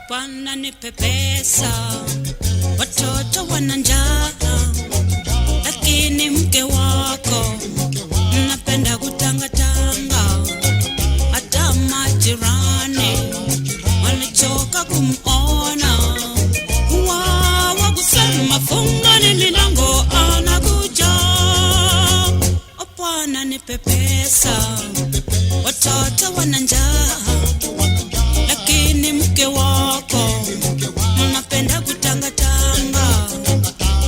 Bwana nipe pesa, watoto wana njaa, lakini mke wako napenda kutangatanga. Hata majirani walichoka kumuona, wao kusema fungani milango anakuja. Bwana nipe pesa, watoto wana njaa, lakini mke wako napenda kutangatanga.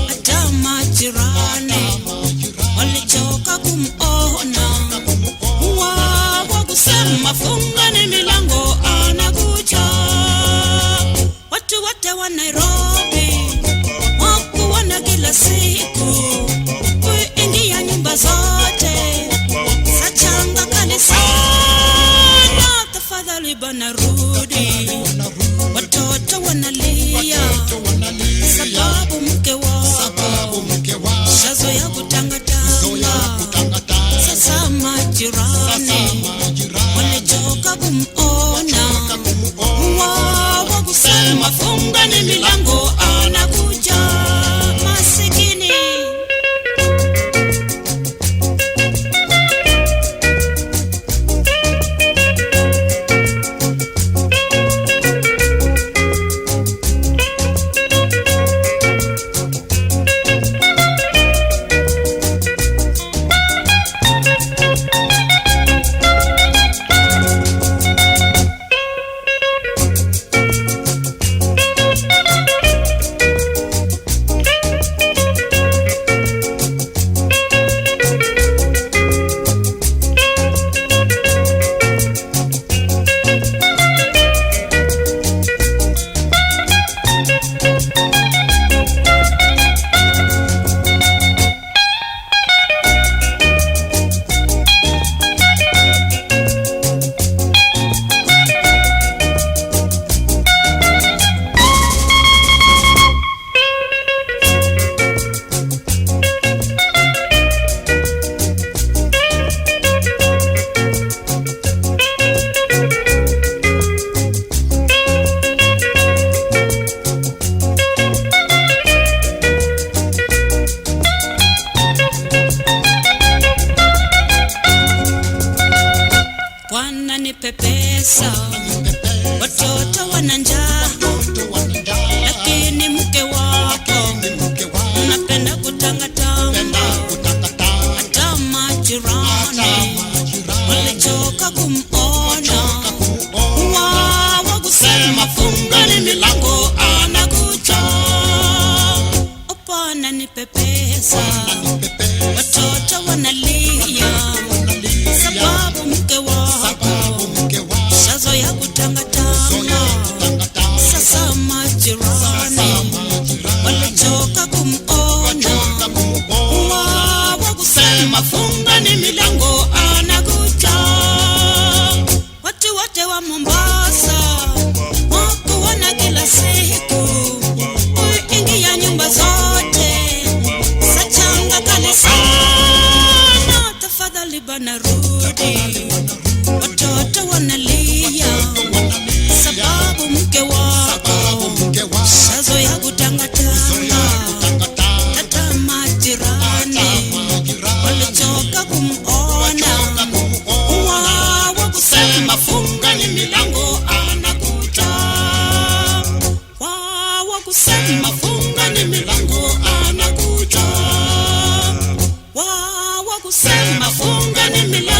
Hata majirani walichoka kumuona, wao kusema fungani milango anakuja. Watu wote wa Nairobi wakuona kila siku, kuingia nyumba zote sachanga kanisani. Tafadhali bana rudi, watoto wanalia sababu mke wako shazoea kutangatanga. Sasa majirani walichoka kumuona, wao kusema fungani milango anakuja. Masikini Bwana nipe pesa, watoto wana njaa, lakini mke wako napenda kutangatanga. Hata majirani walichoka kumuona, wao kusema fungani milango anakuja. Bwana nipe pesa, watoto wanalia sababu mke wako shazoea kutangatanga. Sasa majirani walichoka kumuona, wao kusema fungani milango anakuja. Watu wote wa Mombasa wakuona kila siku, kuingia nyumba zote sachanga kanisani. Tafadhali bana rudi, watoto wanalia sababu mke wako shazoea kutangatanga. Hata majirani walichoka kumuona, wao kusema fungani milango anakuja. Wao kusema fungani milango anakuja. Wao kusema fungani milango